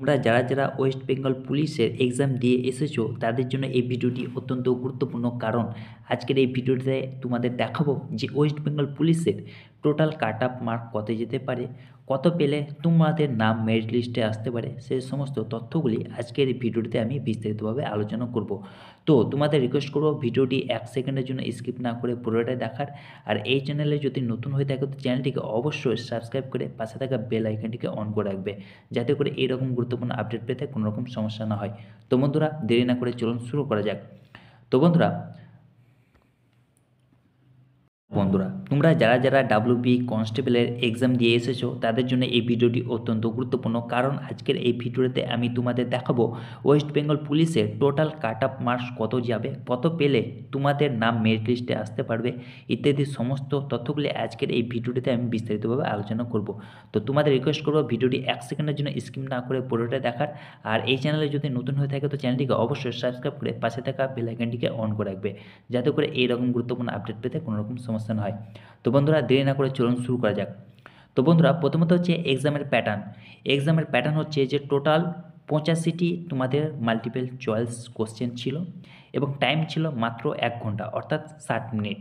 তোমরা যারা ওয়েস্ট বেঙ্গল পুলিশের এক্সাম দিয়ে এসেছো তাদের জন্য এই ভিডিওটি অত্যন্ত গুরুত্বপূর্ণ, কারণ আজকের এই ভিডিওতে তোমাদের দেখাবো যে ওয়েস্ট বেঙ্গল পুলিশের টোটাল কাট অফ মার্ক কত যেতে পারে, কত পেলে তোমাদের নাম মেরিট লিস্টে আসতে পারে, সেই সমস্ত তথ্যগুলি আজকের এই ভিডিওটিতে আমি বিস্তারিতভাবে আলোচনা করব। তো তোমাদের রিকোয়েস্ট করবো ভিডিওটি 1 সেকেন্ডের জন্য স্কিপ না করে পুরোটাই দেখার। আর এই চ্যানেলে যদি নতুন হয়ে থাকে তো চ্যানেলটিকে অবশ্যই সাবস্ক্রাইব করে পাশে থাকা বেল আইকনটিকে অন করে রাখবে, যাতে করে এইরকম গুরুত্বপূর্ণ আপডেট পেতে কোনো রকম সমস্যা না হয়। তো বন্ধুরা, দেরি না করে চলুন শুরু করা যাক। তো বন্ধুরা তোমরা যারা ডাব্লিউবি কনস্টেবলের এক্সাম দিয়ে এসেছো তাদের জন্য এই ভিডিওটি অত্যন্ত গুরুত্বপূর্ণ, কারণ আজকের এই ভিডিওতে আমি তোমাদের দেখাবো ওয়েস্ট বেঙ্গল পুলিশের টোটাল কাট অফ মার্কস কত যাবে, কত পেলে তোমাদের নাম মেরিট লিস্টে আসতে পারবে, ইত্যাদি সমস্ত তথ্যগুলি আজকের এই ভিডিওটিতে আমি বিস্তারিতভাবে আলোচনা করব। তো তোমাদের রিকোয়েস্ট করবো ভিডিওটি 1 সেকেন্ডের জন্য স্কিপ না করে পুরোটা দেখার। আর এই চ্যানেলে যদি নতুন হয়ে থাকে তো চ্যানেলটিকে অবশ্যই সাবস্ক্রাইব করে পাশে থাকা বেল আইকনটিকে অন করে রাখবে, যাতে করে এইরকম গুরুত্বপূর্ণ আপডেট পেতে কোনো রকম সমস্যা না হয়। তো বন্ধুরা, দেরি না করে চলুন শুরু করা যাক। তো বন্ধুরা, প্রথমত হচ্ছে এক্সামের প্যাটার্ন হচ্ছে যে টোটাল 85টি তোমাদের মাল্টিপল চয়েস কোশ্চেন ছিল এবং টাইম ছিল মাত্র 1 ঘন্টা, অর্থাৎ 60 মিনিট।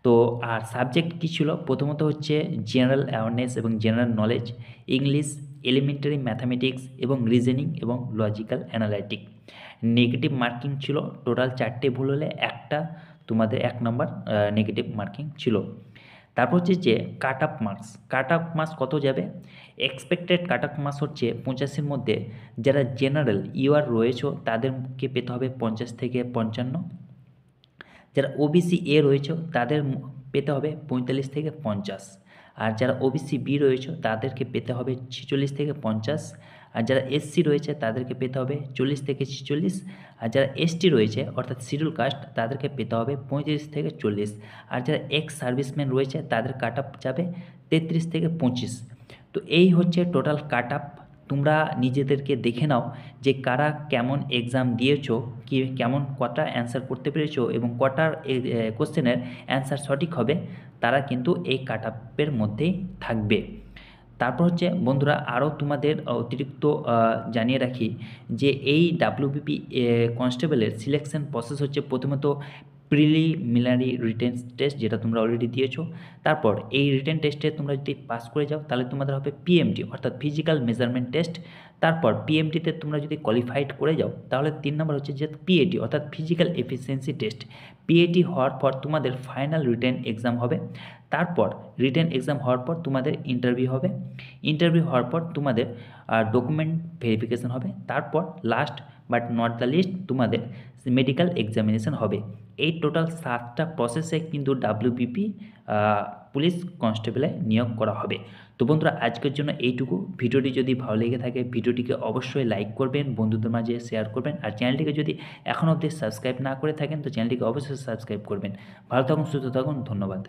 তো আর সাবজেক্ট কী ছিল, প্রথমত হচ্ছে জেনারেল অ্যাওয়ারনেস এবং general knowledge, English, elementary mathematics এবং রিজনিং এবং লজিক্যাল অ্যানালাইটিক। নেগেটিভ মার্কিং ছিল টোটাল 4টে ভুল হলে একটা তোমাদের 1 নম্বর নেগেটিভ মার্কিং ছিল। তারপর হচ্ছে যে কাট অফ মার্কস কত যাবে। এক্সপেক্টেড কাট অফ মার্কস হচ্ছে 85-র মধ্যে যারা জেনারেল ইউআর রয়েছে তাদেরকে পেতে হবে 50 থেকে 55, যারা ওবিসি এ রয়েছে তাদের পেতে হবে 45 থেকে 50, আর যারা ওবিসি বি রয়েছে তাদেরকে পেতে হবে 46 থেকে 50, আর যারা এসসি রয়েছে তাদেরকে পেতে হবে 40 থেকে 46, আর যারা এসটি রয়েছে অর্থাৎ শিডিউল কাস্ট তাদেরকে পেতে হবে 35 থেকে 40, আর যারা এক্স সার্ভিসম্যান রয়েছে তাদের কাট অফ যাবে 33 থেকে 25। তো এই হচ্ছে টোটাল কাট অফ। তোমরা নিজেদেরকে দেখে নাও যে কারা কেমন এক্সাম দিয়েছো, কি কেমন কটা অ্যান্সার করতে পেরেছো এবং কটার কোশ্চেনের অ্যান্সার সঠিক হবে, তারা কিন্তু এই কাট আপের মধ্যেই থাকবে। তারপর হচ্ছে বন্ধুরা, আরও তোমাদের অতিরিক্ত জানিয়ে রাখি যে এই ডাব্লিউবিপি কনস্টেবলের সিলেকশন প্রসেস হচ্ছে প্রথমত প্রিলিমিনারি রিটেন টেস্ট, যেটা তোমরা অলরেডি দিয়েছো। তারপর এই রিটেন টেস্টে তোমরা যদি পাস করে যাও তাহলে তোমাদের হবে পিএমটি অর্থাৎ ফিজিক্যাল মেজারমেন্ট টেস্ট। তারপর পিএমটিতে তোমরা যদি কোয়ালিফাইড করে যাও তাহলে 3 নম্বর হচ্ছে যে পিএটি অর্থাৎ ফিজিক্যাল এফিসিয়েন্সি টেস্ট। পিএটি হওয়ার পর তোমাদের ফাইনাল রিটেন এক্সাম হবে। তারপর রিটেন এক্সাম হওয়ার পর তোমাদের ইন্টারভিউ হবে। ইন্টারভিউ হওয়ার পর তোমাদের ডকুমেন্ট ভেরিফিকেশান হবে। তারপর last but not the least তোমাদের মেডিকেল এক্সামিনেশান হবে। এই টোটাল 7টা প্রসেসে কিন্তু ডাব্লিউবিপি পুলিশ কনস্টেবলে নিয়োগ করা হবে। তো বন্ধুরা, আজকের জন্য এইটুকু। ভিডিওটি যদি ভালো লেগে থাকে ভিডিওটিকে অবশ্যই লাইক করবেন, বন্ধুদের মাঝে শেয়ার করবেন, আর চ্যানেলটিকে যদি এখনও অবধি সাবস্ক্রাইব না করে থাকেন তো চ্যানেলটিকে অবশ্যই সাবস্ক্রাইব করবেন। ভালো থাকুন, সুস্থ থাকুন, ধন্যবাদ।